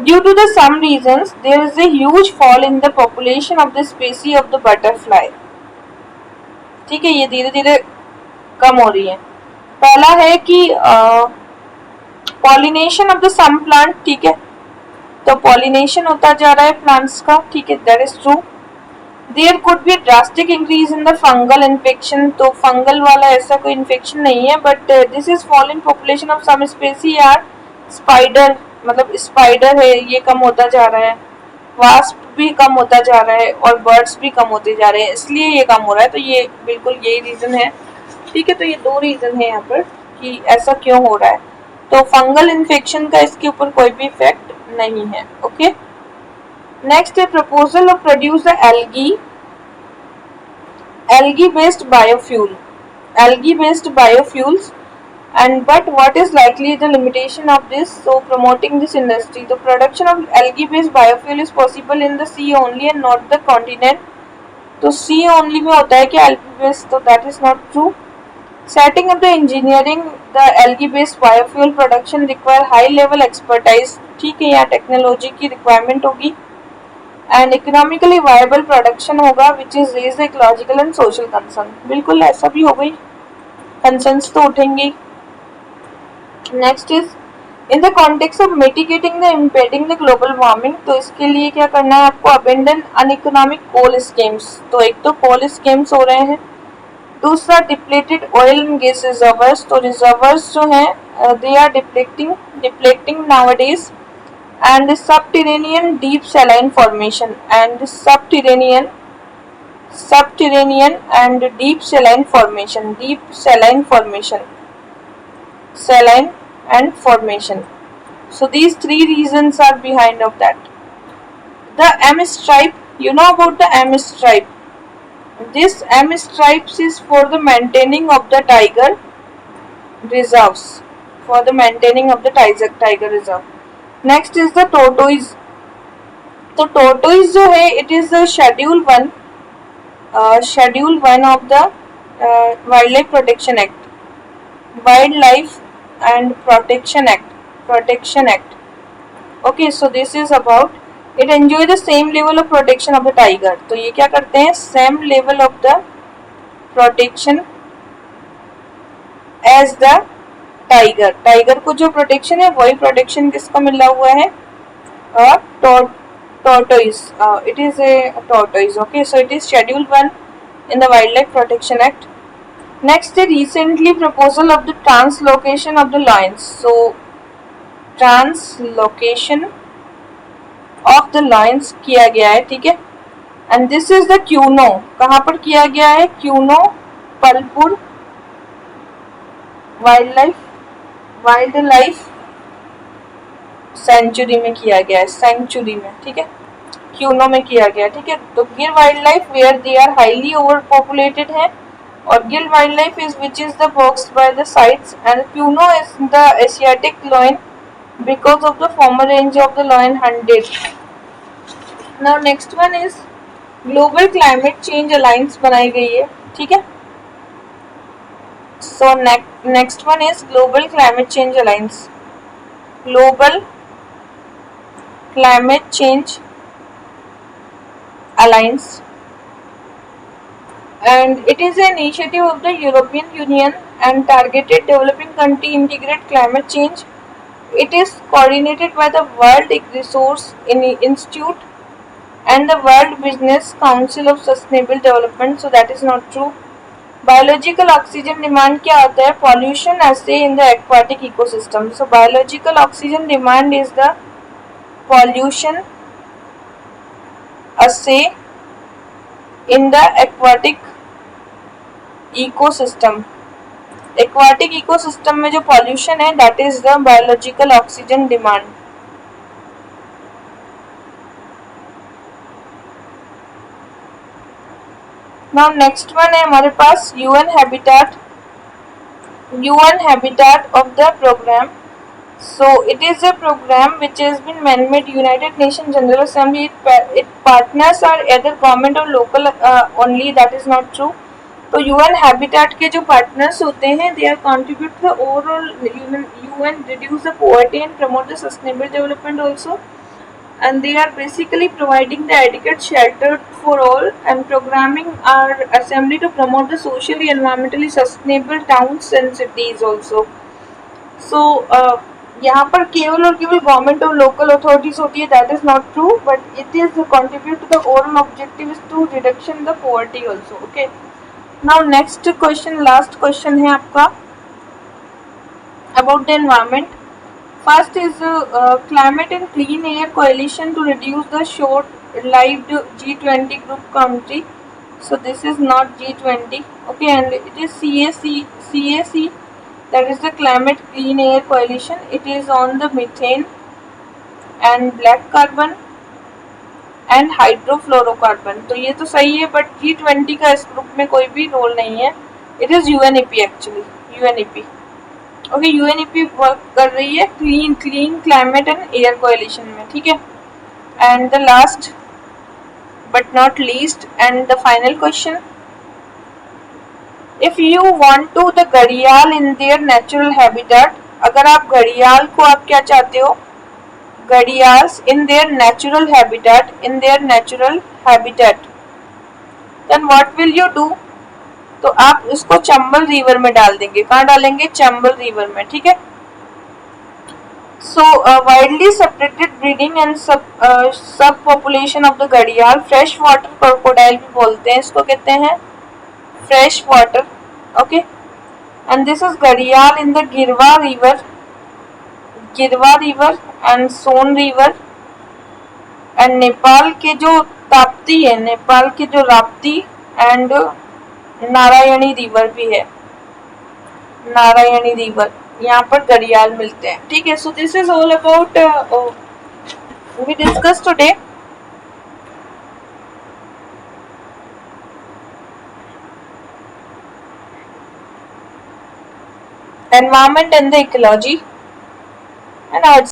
Due to the some reasons, there is a huge fall in the population of the species of the butterfly. ठीक है. ये धीरे धीरे कम हो रही है. पहला है कि pollination of the some plant. ठीक है. तो पॉलिनेशन होता जा रहा है प्लांट्स का. ठीक है. That is true. There could be drastic increase in the fungal infection. तो फंगल वाला ऐसा कोई इन्फेक्शन नहीं है, but this is fall in population of some species or spider, मतलब स्पाइडर है ये कम होता जा रहा है, वास्प भी कम होता जा रहा है, और बर्ड्स भी कम होते जा रहे हैं, इसलिए ये कम हो रहा है. तो ये बिल्कुल यही रीजन है. ठीक है. तो ये दो रीजन है यहाँ पर कि ऐसा क्यों हो रहा है. तो फंगल इन्फेक्शन का इसके ऊपर कोई भी इफेक्ट नहीं है. ओके. नेक्स्ट है proposal of produce the algae algae-based biofuel, algae-based biofuels. And but what is likely the limitation of this? So promoting this industry, the production of algae-based biofuel is possible in the sea only and not the continent. तो सी ओनली में होता है कि एल्गी बेस्ड, तो that is not true. Setting up the engineering the algae based biofuel production require high level expertise. ठीक है, यहाँ टेक्नोलॉजी की रिक्वायरमेंट होगी. एंड इकोनॉमिकली वायबल प्रोडक्शन होगा which is raise ecological and social concern. बिल्कुल ऐसा भी हो गई, कंसर्न्स तो उठेंगे. Next is in the context of mitigating the impeding the global warming. तो इसके लिए क्या करना है आपको? Abandon uneconomic coal schemes. तो एक तो कोल स्कीम्स हो रहे हैं, दूसरा depleted oil and gas reservoirs. तो रिजर्वर्स जो हैं they are depleting nowadays. And subterranean deep saline formation and subterranean and deep saline formation saline and formation. So these three reasons are behind of that. The M stripe, you know about the M stripe. This M stripes is for the maintaining of the tiger reserves. For the maintaining of the tiger reserve. Next is the tortoise. तो tortoise जो है it is the schedule 1 of the Wildlife Protection Act. Wildlife and Protection Act. Okay, so this is about it enjoy the same level of protection of the tiger. तो ये क्या करते हैं? Same level of the protection as the tiger. Tiger को जो प्रोटेक्शन है वही प्रोटेक्शन किसको मिला हुआ है? Tortoise. It is a tortoise. Okay, so it is Schedule 1 in the Wildlife Protection Act. Next, the recently proposal of the translocation of the lions. So, translocation of the lions किया गया है, ठीक है. And this is the quinoa. कहाँ पर किया गया है? क्यूनो पलपुर वाइल्ड लाइफ सेंचुरी में किया गया है, सेंचुरी में, ठीक है, क्यूनो में किया गया, ठीक है. तो Gir wildlife where they are highly over populated है, और Gir wildlife is which is the boxed by the sides, and Kuno is the Asiatic lion because of the former range of the lion hunted. Now next one is global climate change alliance बनाई गई है, ठीक है. So next one is global climate change alliance. Global climate change alliance, and it is an initiative of the European Union and targeted developing country integrate climate change. It is coordinated by the World Resource Institute and the World Business Council of Sustainable Development. So that is not true. Biological oxygen demand क्या होता है? Pollution assay in the aquatic ecosystem. So biological oxygen demand is the pollution assay in the aquatic ecosystem. Aquatic ecosystem में जो पॉल्यूशन है that is the biological oxygen demand. Now next one है हमारे पास UN habitat of the programme. So it is a program which has been man-made. United Nations General Assembly. It partners are either government or local only. That is not true. तो UN Habitat के जो partners होते हैं they are contribute to the overall UN reduce the poverty and promote the sustainable development also, and they are basically providing the adequate shelter for all and programming our assembly to promote the socially environmentally sustainable towns and cities also. So यहाँ पर केवल और केवल गवर्नमेंट और लोकल अथॉरिटीज होती है, that is not true, but it is contribute to the overall objective is to reduction the poverty also. Okay, now next question, last question है आपका about the environment. First is climate and clean air coalition to reduce the short lived G20 group country. So this is not G20. Okay, and it is CAC, that is the Climate Clean Air Coalition. It is on the methane and black carbon and hydrofluorocarbon. तो ये तो सही है, बट G20 का इस ग्रुप में कोई भी रोल नहीं है। It is UNEP actually, UNEP. Okay, UNEP work कर रही है clean climate and air coalition में, ठीक है। And the last but not least and the final question, if you want to the घड़ियाल इन देयर नेचुरल हैबिटेट, अगर आप घड़ियाल को आप क्या चाहते हो, gharials in their natural habitat, in their natural habitat, then what will you do? तो आप उसको चंबल रिवर में डाल देंगे। कहाँ डालेंगे? चंबल रिवर में, ठीक है। So widely separated breeding and sub population of the घड़ियाल, फ्रेश वाटर क्रोकोडाइल भी बोलते हैं इसको, कहते हैं fresh water, okay. And this is घड़ियाल in the Girwa river and Son river and Nepal के जो ताप्ती है, नेपाल के जो राप्ती एंड नारायणी रिवर भी है, नारायणी रिवर, यहाँ पर घड़ियाल मिलते हैं, ठीक है। So this is all about we discuss today. Environment and the ecology, and